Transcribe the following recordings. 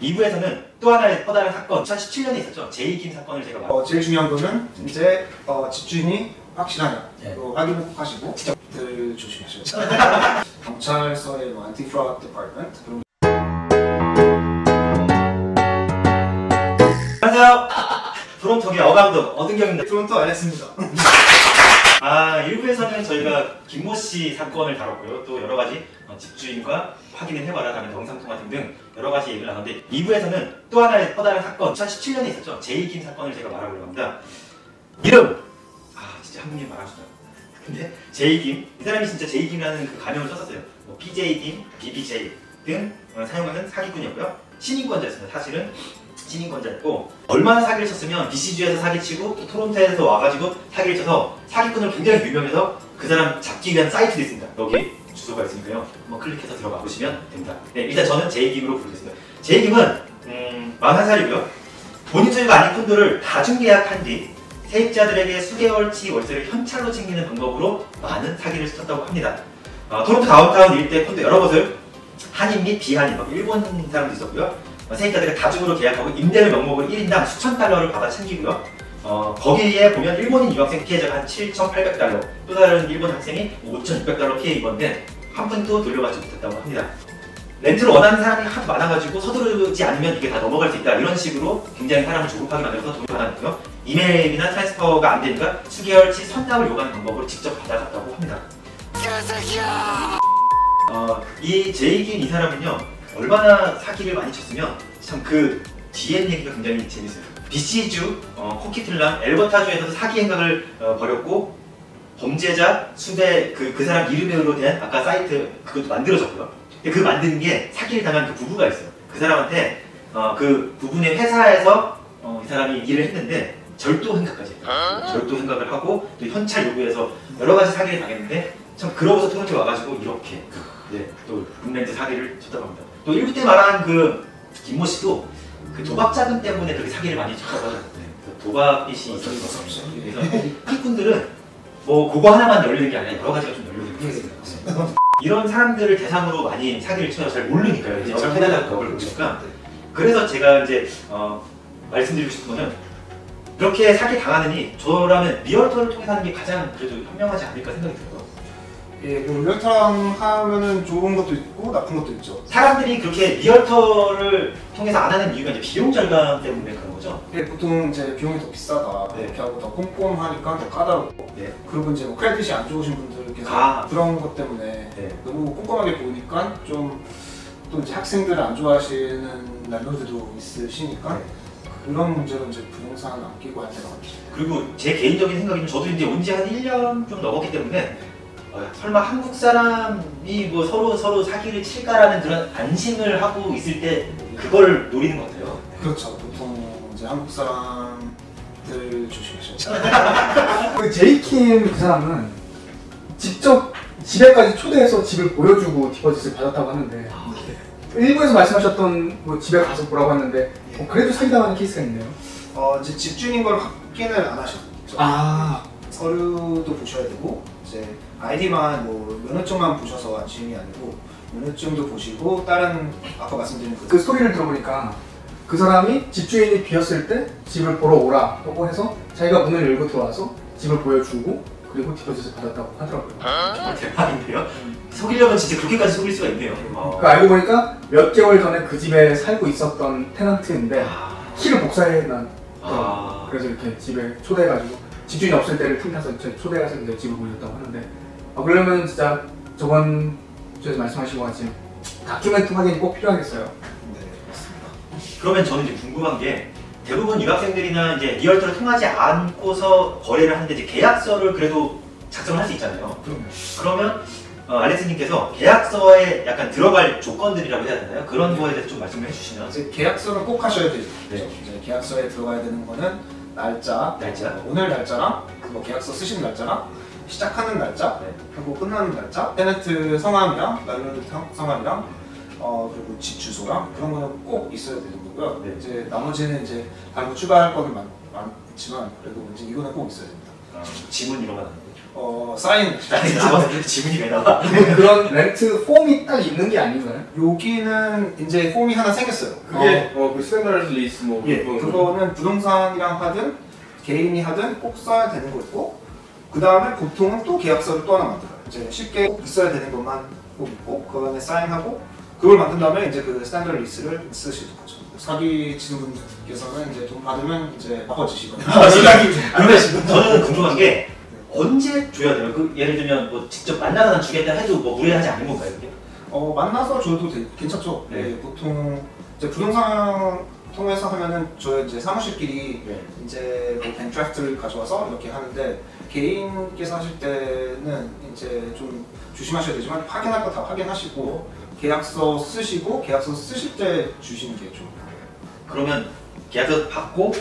2부에서는 또 하나의 커다란 사건, 2017년에 있었죠. 제이김 사건을 제가 제일 중요한 거는 이제 집주인이 확실하냐 네. 확인을 꼭 하시고 직접들 조심하셔야죠. 경찰서의 뭐 안티프라드 디파트먼트 그런. 안녕하세요. 토론토의 어감독 어등경입니다. 토론토 알렉스입니다. 1부에서는 저희가 김모 씨 사건을 다뤘고요. 또 여러 가지 집주인과 확인을 해봐라 라는 영상통화 등등 여러 가지 얘기를 나눴는데 2부에서는 또 하나의 커다란 사건, 2017년에 있었죠. 제이김 사건을 제가 말하려고 합니다. 이름! 진짜 한국인 말하시더라고요. 근데 제이김, 이 사람이 진짜 제이김이라는 그 가명을 썼었어요. 뭐 PJ김, BBJ 등 사용하는 사기꾼이었고요. 신인권자였습니다. 사실은 신인권자였고 얼마나 사기를 쳤으면 BC주에서 사기치고 또 토론토에서 와가지고 사기를 쳐서 사기꾼으로 굉장히 유명해서 그 사람 잡기 위한 사이트도 있습니다. 여기 주소가 있으니까요. 한번 클릭해서 들어가 보시면 됩니다. 네, 일단 저는 제이김으로 부르겠습니다. 제이김은 41살이고요. 본인 소유가 아닌 콘도를 다중계약한 뒤 세입자들에게 수개월치 월세를 현찰로 챙기는 방법으로 많은 사기를 쳤다고 합니다. 토론토 다운타운 일대 콘도 여러 곳을 한인 및 비한인, 일본 사람도 있었고요. 세입자들이 다중으로 계약하고 임대료 명목으로 1인당 수천 달러를 받아 챙기고요. 거기에 보면 일본인 유학생 피해자가 한 7,800달러, 또 다른 일본 학생이 5,600달러 피해 입었는데 한 푼도 돌려받지 못했다고 합니다. 렌트를 원하는 사람이 하도 많아가지고 서두르지 않으면 이게 다 넘어갈 수 있다 이런 식으로 굉장히 사람을 조급하게 만들어서 돈을 받아냈고요. 이메일이나 트랜스퍼가 안 되니까 수개월치 선납을 요구하는 방법으로 직접 받아갔다고 합니다. 이 제이김 이 사람은요 얼마나 사기를 많이 쳤으면 참 그 뒤에 얘기가 굉장히 재밌어요. BC주, 코키틀랑, 엘버타주에서도 사기 행각을 벌였고 범죄자, 수배, 그 사람 이름으로 된 아까 사이트 그것도 만들어졌고요. 근데 그 만드는 게 사기를 당한 그 부부가 있어요. 그 사람한테 그 부분의 회사에서 이 사람이 일을 했는데 절도 행각까지 했어요. 절도 행각을 하고 또 현찰 요구해서 여러 가지 사기를 당했는데 참 그러고서 토론토에 와가지고 이렇게 또 룸렌트 사기를 쳤다고 합니다. 또 1부 때 말한 그 김모 씨도 그 도박 자금 때문에 그렇게 사기를 많이 쳤다고 하더라고요. 도박빚이 있어서 그래서 사기꾼들은 뭐 그거 하나만 열리는 게 아니라 여러 가지가 좀 열리는 있습니다. 이런 사람들을 대상으로 많이 사기를 쳐서 잘 모르니까요. 이제 캐나다 법을 모르니까. 그래서 제가 이제 말씀드리고 싶은 거는 그렇게 사기 당하느니 저라면 리얼터를 통해서 하는 게 가장 그래도 현명하지 않을까 생각이 들어요. 예, 리얼터랑 하면은 좋은 것도 있고 나쁜 것도 있죠. 사람들이 그렇게 리얼터를 통해서 안 하는 이유가 이제 비용 절감 때문에 그런 거죠? 예, 보통 이제 비용이 더 비싸다 이렇게 하고 더 꼼꼼하니까 더 까다롭고 그리고 이제 뭐 크레딧이 안 좋으신 분들께서 그런 것 때문에 너무 꼼꼼하게 보니까 좀 또 이제 학생들을 안 좋아하시는 랜드로드도 있으시니까 그런 문제로 이제 부동산 안 끼고 할 때가 많죠. 그리고 제 개인적인 생각에는 저도 이제 온 지 한 1년 좀 넘었기 때문에 설마 한국 사람이 뭐 서로 사기를 칠까라는 그런 안심을 하고 있을 때 그걸 노리는 것 같아요. 그렇죠. 보통 이제 한국 사람들 조심하셔야죠. 그 제이킴 그 사람은 직접 집에까지 초대해서 집을 보여주고 디포짓을 받았다고 하는데 일부에서 말씀하셨던 뭐 집에 가서 보라고 했는데 그래도 사기당하는 케이스가 있네요. 이제 집주인인 걸 확인을 안 하셨죠. 서류도 보셔야 되고 이제 아이디만 뭐 면허증만 보셔서 안심이 아니고 면허증도 보시고 다른 아까 말씀드린 그 스토리를 들어보니까 그 사람이 집주인이 비었을 때 집을 보러 오라고 해서 자기가 문을 열고 들어와서 집을 보여주고 그리고 디포짓을 받았다고 하더라고요. 정말 대박인데요? 속이려면 진짜 그렇게까지 속일 수가 있네요. 알고 보니까 몇 개월 전에 그 집에 살고 있었던 테넌트인데 키를 복사해놨 그래서 이렇게 집에 초대해가지고 집주인이 없을 때를 틈타서 초대해서 이제 집을 보여줬다고 하는데 그러려면 진짜 저번 주에서 말씀하신 것 같이 다큐멘트 확인이 꼭 필요하겠어요. 네, 맞습니다. 그러면 저는 이제 궁금한 게 대부분 유학생들이나 이제 리얼터를 통하지 않고서 거래를 하는데 이제 계약서를 그래도 작성을 할 수 있잖아요. 그러면 알렉스님께서 계약서에 약간 들어갈 조건들이라고 해야 되나요? 그런 거에 대해서 좀 말씀을 해주시면. 이제 계약서는 꼭 하셔야 되죠. 이제 계약서에 들어가야 되는 거는 날짜, 오늘 날짜랑 뭐 계약서 쓰신 날짜랑 시작하는 날짜 하고 끝나는 날짜, 테넌트 성함이랑 랜드로드 성함이랑 그리고 집 주소랑 그런 거는 꼭 있어야 되는 거고요. 이제 나머지는 이제 다른 거 추가할 거는 많지만 그래도 이제 이거는 꼭 있어야 됩니다. 지문 이런 거 하는 거죠? 사인 지문이 왜 나와? 그런 렌트 폼이 딱 있는 게 아닌가요? 여기는 이제 폼이 하나 생겼어요. 그게 그 스탠다드 리스 뭐 예, 그거는 부동산이랑 하든 개인이 하든 꼭 써야 되는 거 있고, 그 다음에 보통은 또 계약서를 또 하나 만들어요. 이제 쉽게 꼭 있어야 되는 것만 꼭 있고, 그 안에 사인하고, 그걸 만든 다음에 이제 그 스탠다드 리스를 쓰시는 거죠. 사기치는 분께서는 이제 돈 받으면 이제 바꿔주시거든요. 그러면 저는 궁금한 게 언제 줘야 돼요? 그 예를 들면 뭐 직접 만나서 주겠다 해도 뭐 무례하지 않은 건가요, 이게? 만나서 줘도 괜찮죠. 네. 네, 보통 이제 부동산 통해서 하면은 저희 이제 사무실끼리 네. 이제 뭐된 드래프트를 가져와서 이렇게 하는데, 개인께서 하실 때는 이제 좀 조심하셔야 되지만 확인할 거 다 확인하시고 계약서 쓰시고 계약서 쓰실 때 주시는 게 좋은 거예요. 그러면 계약서 받고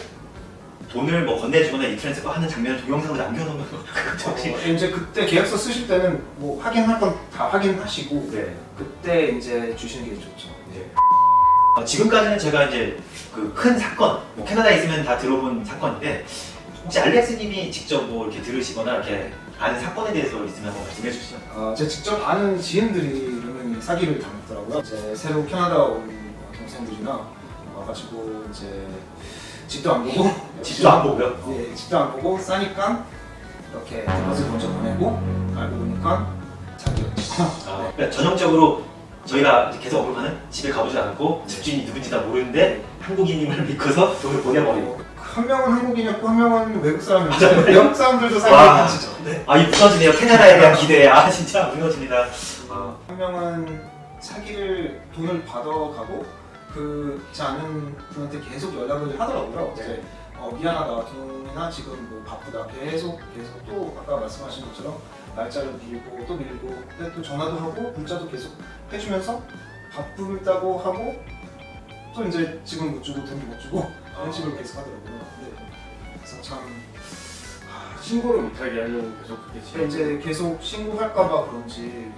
돈을 뭐 건네주거나 인트랜스퍼 하는 장면을 동영상으로 남겨놓으면 혹시 이제 그때 계약서 쓰실 때는 뭐 확인할 건 다 확인하시고 네. 그때 이제 주시는 게 좋죠. 네. 지금까지는 제가 이제 그 큰 사건, 뭐 캐나다에 있으면 다 들어본 사건인데 혹시 알렉스님이 직접 뭐 이렇게 들으시거나 이렇게 아는 사건에 대해서 있으면 한번 말씀해 주시죠. 제가 직접 아는 지인들이 분명히 사기를 당했더라고요. 이제 새로 캐나다 온 동생들이나 와가지고 이제 집도 안 보고 집도 안 보고요? 예, 집도 안 보고 싸니까 이렇게 데포트 먼저 보내고 알고 보니까 자기였죠. 그러니까 전형적으로 저희가 계속 언급하는 집에 가보지 않고 집주인이 누군지 다 모르는데 한국인임을 믿고서 돈을 보내버리고. 한 명은 한국인이었고 한 명은 외국 사람이었는데 외국 사람들도 사기를 당치죠. 네. 이 무너지네요. 캐나다에 대한 기대. 진짜 무너집니다. 한 명은 사기를 돈을 받아가고 제 아는 분한테 계속 연락을 하더라고요. 네. 이제 미안하다, 돈이나 지금 뭐 바쁘다, 계속 또 아까 말씀하신 것처럼 날짜를 밀고 또 밀고, 근데 또 전화도 하고 문자도 계속 해주면서 바쁘다고 하고 또 이제 지금 못 주고 돈도 못 주고 그런 식으로 계속 하더라고요. 네. 그래서 참 신고를 못하게 하려고 계속 그렇게 이제 계속 신고할까봐 그런지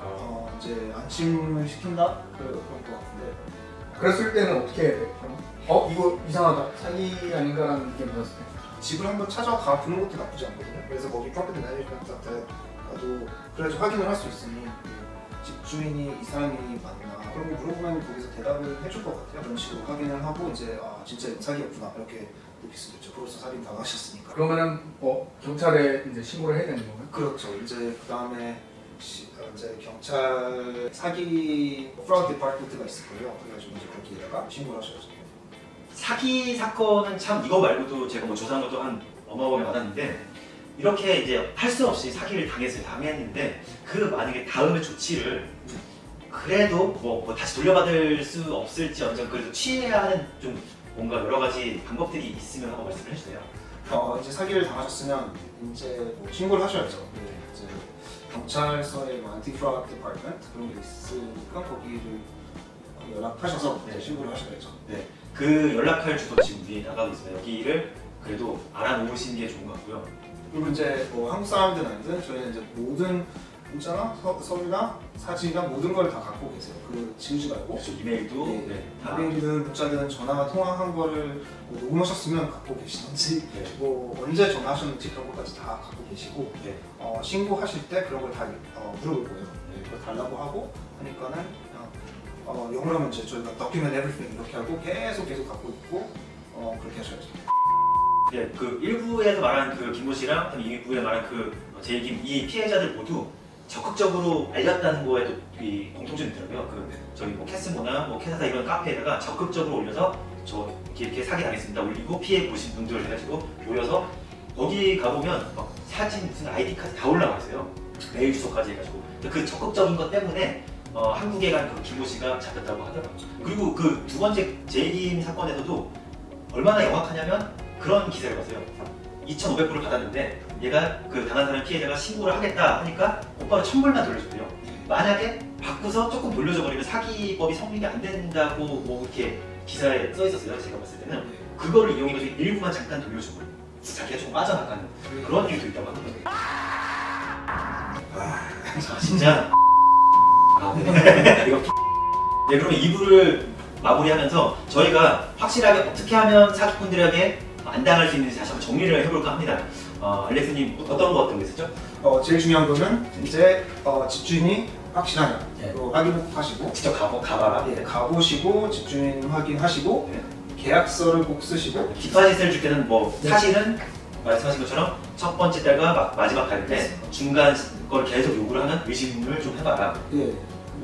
이제 안심을 시킨다 그런 것 같은데. 그랬을 때는 어떻게 해야 돼? 이거 이상하다, 사기 아닌가라는 느낌 받았을 때 집을 한번 찾아가 보는 것도 나쁘지 않거든요. 그래서 거기 프로퍼티 매니지먼트한테 가도 그래야지 확인을 할 수 있으니 집주인이 이 사람이 맞나 그런 거 물어보면 거기서 대답을 해줄 것 같아요. 그런 식으로 확인을 하고 이제 진짜 사기였구나 이렇게 느낄 수 있죠. 벌써 살인 당하셨으니까. 그러면은 경찰에 이제 신고를 해야 되는 건가요? 그렇죠. 이제 그 다음에 이제 경찰 사기 프라우드 디파트먼트가 있을 거예요. 그래가지고 이제 거기에다가 신고를 하셔야죠. 사기 사건은 참 이거 말고도 제가 뭐 조사한 것도 한 어마어마하게 많았는데 이렇게 이제 할 수 없이 사기를 당했는데 그 만약에 다음의 조치를 그래도 뭐 다시 돌려받을 수 없을지언정 그래도 취해야 하는 좀 뭔가 여러 가지 방법들이 있으면 한번 말씀을 해주세요. 이제 사기를 당하셨으면 이제 뭐 신고를 하셔야죠. 이제 경찰서에 뭐 안티프라우드 디파트먼트 그런 게 있으니까 거기를 연락하셔서 신고를 하셔야죠. 네, 그 연락할 주소 지금 위에 나가고 있습니다. 여기를 그래도 알아놓으시는 게 좋은 것 같고요. 그리고 이제 뭐 한국 사람들은 아니든 저희는 이제 모든 문자나 서류나 사진이나 모든 걸 다 갖고 계세요. 지우지 말고. 그렇죠. 이메일도 이메일이든 문자든 전화 통화한 거를 뭐 녹음하셨으면 갖고 계시던지 뭐 언제 전화하셨는지 그런 것까지 다 갖고 계시고 신고하실 때 그런 걸 다 물어볼 거예요. 그걸 달라고 하고 하니까는 그냥 영어로 하면 이제 저희가 document everything 이렇게 하고 계속 갖고 있고 그렇게 하셔야죠. 네, 그 1부에서 말한 그 김모 씨랑 2부에 말한 그 제이김 이 피해자들 모두 적극적으로 알렸다는 거에도 이 공통점이 있더라고요. 저희 뭐 캐스모나 뭐 캐나다 이런 카페에다가 적극적으로 올려서 저 이렇게 사기 당했습니다 올리고 피해 보신 분들 해가지고 올려서 거기 가보면 막 사진 무슨 아이디까지 다 올라와 있어요. 메일 주소까지 해가지고 그 적극적인 것 때문에 한국에 간 그 김모 씨가 잡혔다고 하더라고요. 그리고 그 두 번째 제이김 사건에서도 얼마나 영악하냐면 그런 기사를 봤어요. 2,500불을 받았는데 얘가 그 당한 사람 피해자가 신고를 하겠다 하니까 곧바로 1,000불만 돌려줬대요. 만약에 바꾸서 조금 돌려줘 버리면 사기법이 성립이 안 된다고 뭐 이렇게 기사에 써 있었어요. 제가 봤을 때는 그거를 이용해가지고 일부만 잠깐 돌려주고 자기가 조금 빠져나가는 그런 일도 있다고 하더라고요. 진짜 네. 이거 네, 그러면 2부를 마무리하면서 저희가 확실하게 어떻게 하면 사기꾼들에게 안 당할 수 있는지 다시 한번 정리를 해볼까 합니다. 알렉스님 어떤 거 있었죠? 제일 중요한 거는 이제 집주인이 확실하냐 네. 확인 꼭 하시고 직접 가봐라. 예, 가보시고 집주인 확인하시고 계약서를 꼭 쓰시고 디파짓을 줄 때는 뭐 사실은 말씀하신 것처럼 첫 번째 달과 마지막 달 때 중간 걸 계속 요구를 하는 의심을 좀 해봐라. 예,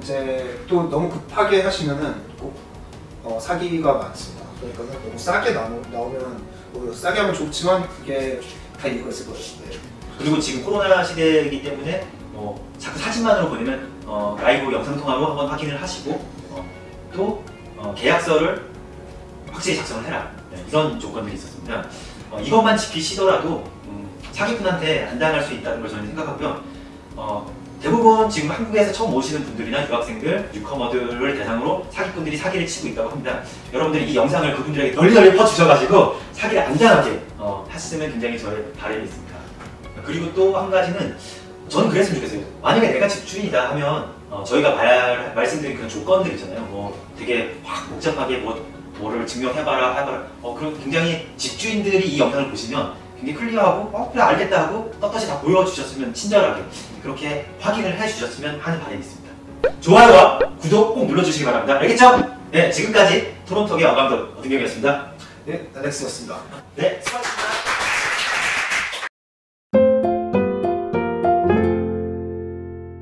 이제 또 너무 급하게 하시면은 꼭 사기가 많습니다. 그러니까 너무 싸게 나오면 뭐 싸게 하면 좋지만 그게 다 이유가 있을 거예요. 네. 그리고 지금 코로나 시대이기 때문에 자꾸 사진만으로 보내면 라이브 영상통화로 한번 확인을 하시고 또 계약서를 확실히 작성을 해라. 네, 이런 조건들이 있었습니다. 이것만 지키시더라도 사기꾼한테 안 당할 수 있다는 걸 저는 생각하고요. 대부분 지금 한국에서 처음 오시는 분들이나 유학생들, 뉴커머들을 대상으로 사기꾼들이 사기를 치고 있다고 합니다. 여러분들이 이 영상을 그분들에게 널리 퍼주셔가지고 사기를 안 당하게 하시면 굉장히 저의 바람이 있습니다. 그리고 또 한 가지는 저는 그랬으면 좋겠어요. 만약에 내가 집주인이다 하면 저희가 말씀드린 그런 조건들 있잖아요. 뭐 되게 확 복잡하게 뭐를 증명해봐라. 그럼 굉장히 집주인들이 이 영상을 보시면 굉장히 클리어하고 그래 알겠다 하고 떳떳이 다 보여주셨으면 친절하게 그렇게 확인을 해주셨으면 하는 바람이 있습니다. 좋아요와 구독 꼭 눌러주시기 바랍니다. 알겠죠? 네, 지금까지 토론톡의 어감독 어등경이었습니다. 네, 알렉스였습니다. 네, 수고하셨습니다.